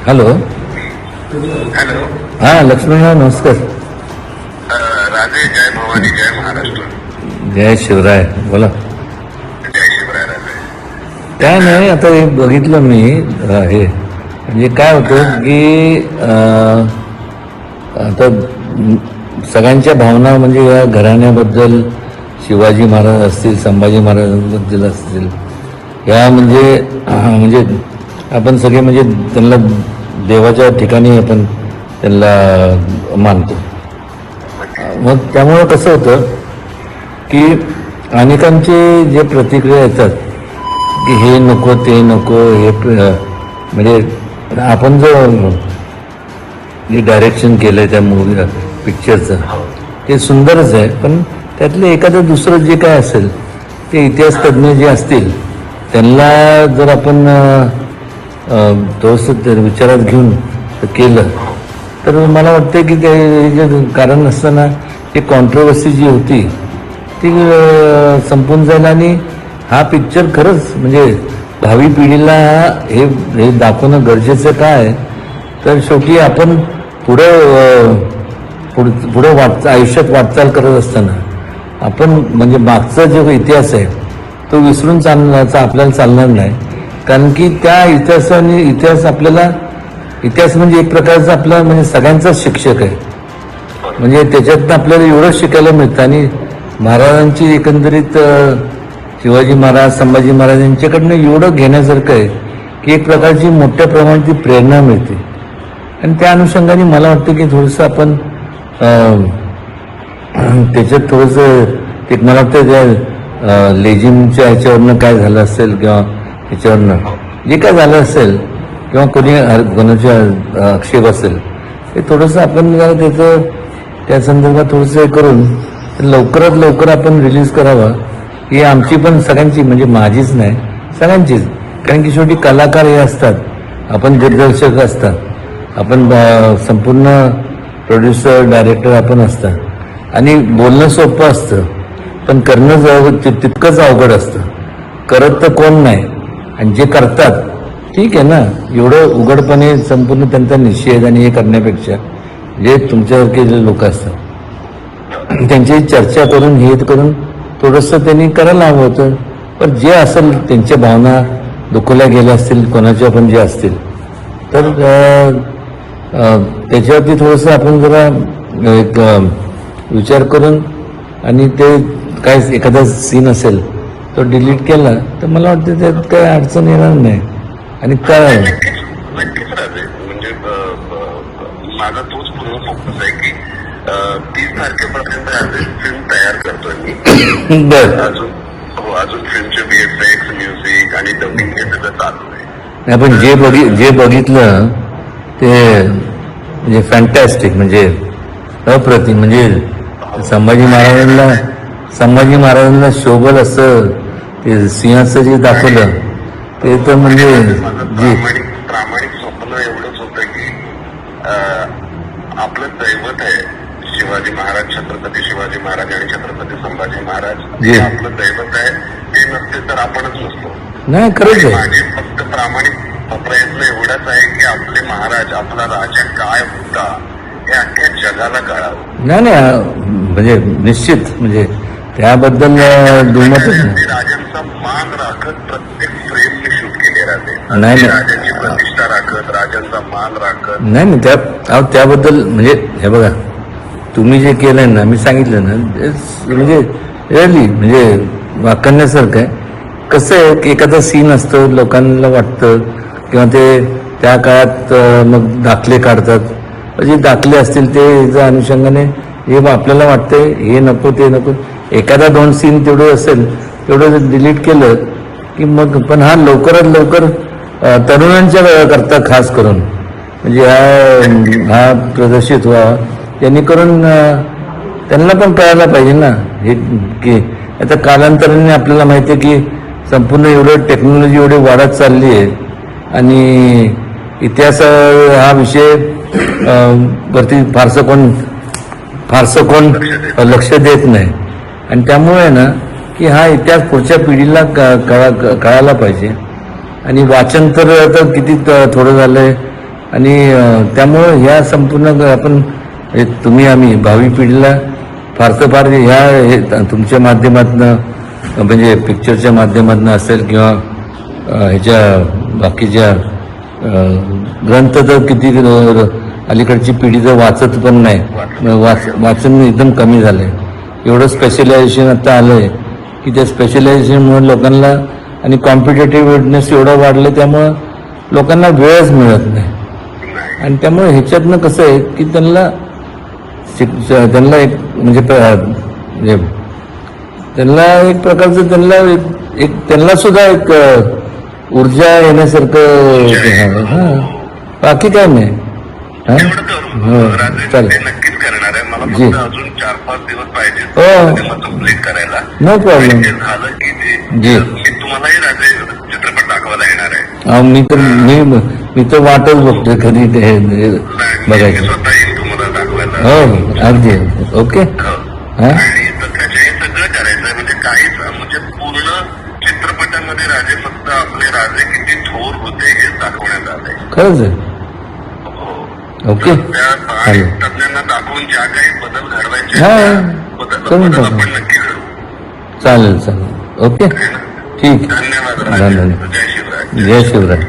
Hello. Hello. हां लक्ष्मणराव नमस्कार. राजे जय भवानी जय महाराष्ट्र. जय शिवराय. बोला. जय शिवराय राजे. काय नाही, आता हे बघितलं मी हे म्हणजे काय होतं की आता सगळ्यांच्या भावना म्हणजे या घराण्याबद्दल, शिवाजी महाराज असतील, संभाजी महाराजांबद्दल असतील, या म्हणजे आपण सगळे म्हणजे त्यांना देवाच्या ठिकाणी आपण त्यांना मानतो. मग त्यामुळं कसं होतं की अनेकांचे जे प्रतिक्रिया येतात की हे नको ते नको, हे म्हणजे आपण जो जे डायरेक्शन केलं आहे त्या मूवी पिक्चरचं ते सुंदरच आहे, पण त्यातलं एखादं दुसरं जे काय असेल ते इतिहास तज्ज्ञ जे असतील त्यांना जर आपण थोडंसं विचारात घेऊन केलं तर मला वाटतं की ते जे कारण नसताना ही कॉन्ट्रोवर्सी जी होती ती संपून जाईल. आणि हा पिक्चर खरंच म्हणजे भावी पिढीला हे दाखवणं गरजेचं काय तर शेवटी आपण पुढं आयुष्यात वाटचाल करत असताना आपण म्हणजे मागचा जो इतिहास आहे तो विसरून चालण्याचा आपल्याला चालणार नाही. कारण की त्या इतिहासाने इतिहास म्हणजे एक प्रकारचा आपला म्हणजे सगळ्यांचाच शिक्षक आहे. म्हणजे त्याच्यातनं आपल्याला एवढं शिकायला मिळतं. आणि महाराजांची एकंदरीत शिवाजी महाराज, संभाजी महाराज यांच्याकडनं एवढं घेण्यासारखं आहे की एक प्रकारची मोठ्या प्रमाणात ती प्रेरणा मिळते. आणि त्या अनुषंगाने मला वाटतं की थोडंसं आपण त्याच्यात थोडंसं ते मला वाटतं त्या लेझिमच्या ह्याच्यावरनं काय झालं असेल किंवा ह्याच्यावरनं जे काय झालं असेल किंवा कोणाचा आक्षेप असेल हे थोडंसं आपण त्याचं त्या संदर्भात थोडंसं हे करून लवकरात लवकर आपण रिलीज करावा ही आमची पण सगळ्यांची म्हणजे माझीच नाही सगळ्यांचीच. कारण की शेवटी कलाकार हे असतात, आपण दिग्दर्शक असतात, आपण संपूर्ण प्रोड्युसर डायरेक्टर आपण असतात. आणि बोलणं सोपं असतं पण करणं तितकंच अवघड असतं. करत तर कोण नाही आणि जे करतात ठीक आहे ना, एवढं उघडपणे संपूर्ण त्यांचा निषेध आणि हे करण्यापेक्षा जे तुमच्यासारखे जे लोक असतात त्यांची चर्चा करून हे करून थोडंसं त्यांनी करायला हवं होतं. पण जे असेल त्यांच्या भावना दुखवल्या गेल्या असतील कोणाच्या पण जे असतील तर त्याच्यावरती थोडंसं आपण जरा एक विचार करून आणि ते काय एखादा सीन असेल तो डिलीट केला तर मला वाटतं त्यात काही अडचण येणार नाही. आणि काय नक्कीच राजे म्हणजे माझा तोच पूर्ण फोकस आहे की 30 तारखेपर्यंत फिल्म तयार करतोय मी. अजून फिल्मचे VFX, म्युझिक आणि डबिंग हे सगळं चालू आहे. आपण जे बघितलं ते म्हणजे फॅन्टॅस्टिक, म्हणजे अप्रतिम. म्हणजे संभाजी महाराजांना शोभल असं ते सिंहाचं जे दाखवलं ते तर म्हणजे प्रामाणिक स्वप्न एवढंच होतं की आपलं दैवत आहे शिवाजी महाराज, छत्रपती शिवाजी महाराज आणि छत्रपती संभाजी महाराज आपलं दैवत आहे. ते नसते तर आपणच नसतो. नाही खरंच आहे. माझे फक्त प्रामाणिक प्रयत्न एवढाच आहे की आपले महाराज, आपला राजा काय होता हे अख्ख्या जगाला कळावं. नाही म्हणजे निश्चित म्हणजे त्याबद्दल दुमत राजांचा मान राखत प्रत्येक फ्रेम मी शूट केले राहते. नाही राजांची प्रतिष्ठा राखत, राजांचा मान राखत. नाही त्याबद्दल म्हणजे हे बघा तुम्ही जे केलंय ना, मी सांगितलं ना, म्हणजे रिअली म्हणजे वाकण्यासारखं आहे. कसं आहे की एखादा सीन असतो लोकांना वाटतं किंवा ते त्या काळात मग दाखले काढतात, जे दाखले असतील ते अनुषंगाने हे आपल्याला वाटतंय हे नको ते नको. एखादा 2 सीन तेवढं असेल तेवढं डिलीट केलं की मग पण हा लवकरात लवकर तरुणांच्या करता खास करून म्हणजे हा प्रदर्शित व्हावा, जेणेकरून त्यांना पण कळायला पाहिजे ना हे की आता कालांतराने आपल्याला माहिती आहे की संपूर्ण एवढं टेक्नॉलॉजी एवढी वाढत चालली आहे आणि इतिहास हा विषय वरती फारसं कोण लक्ष देत नाही. आणि त्यामुळे ना की हा इतिहास पुढच्या पिढीला कळायला पाहिजे. आणि वाचन तर आता किती थोडं झालंय आणि त्यामुळं ह्या संपूर्ण आपण तुम्ही आम्ही भावी पिढीला फारसं फार तुमच्या माध्यमातनं म्हणजे पिक्चरच्या माध्यमातून असेल किंवा ह्याच्या बाकीच्या ग्रंथ तर किती अलीकडची पिढी तर वाचत पण नाही, वाचन एकदम कमी झालंय. एवढं स्पेशलायझेशन आता आलंय की त्या स्पेशलायझेशनमुळे लोकांना आणि कॉम्पिटेटिव्हनेस एवढं वाढलं त्यामुळं लोकांना वेळच मिळत नाही. आणि त्यामुळे ह्याच्यातनं कसं आहे की त्यांना एक म्हणजे त्यांना एक प्रकारचं त्यांना सुद्धा एक ऊर्जा येण्यासारखं हा बाकी काय नाही. चालेल, नक्कीच करणार आहे. मला जी फक्त अजून 4-5 दिवस पाहिजे हो कंप्लीट करायला. No problem. झालं की जी मी तुम्हालाही राजे चित्रपट दाखवायला येणार आहे. मी तर वाटच बघतोय कधी ते बघायचं. स्वतः येईल तुम्हाला दाखवायला. हो अगदी ओके. आणि त्याच्याही सगळं करायचंय म्हणजे काहीच म्हणजे पूर्ण चित्रपटामध्ये राजे फक्त आपले राजे किती थोर होते हे दाखवण्यात आलंय. खरंच आहे. ओके त्या चालेल. तज्ञांना दाखवून ज्या काही बदल घडवायचे हा करून बदल टाकू. आपण नक्की घडवू. चालेल ओके ठीक. धन्यवाद धन्यवाद. राजे. जय शिवराय. जय शिवराय.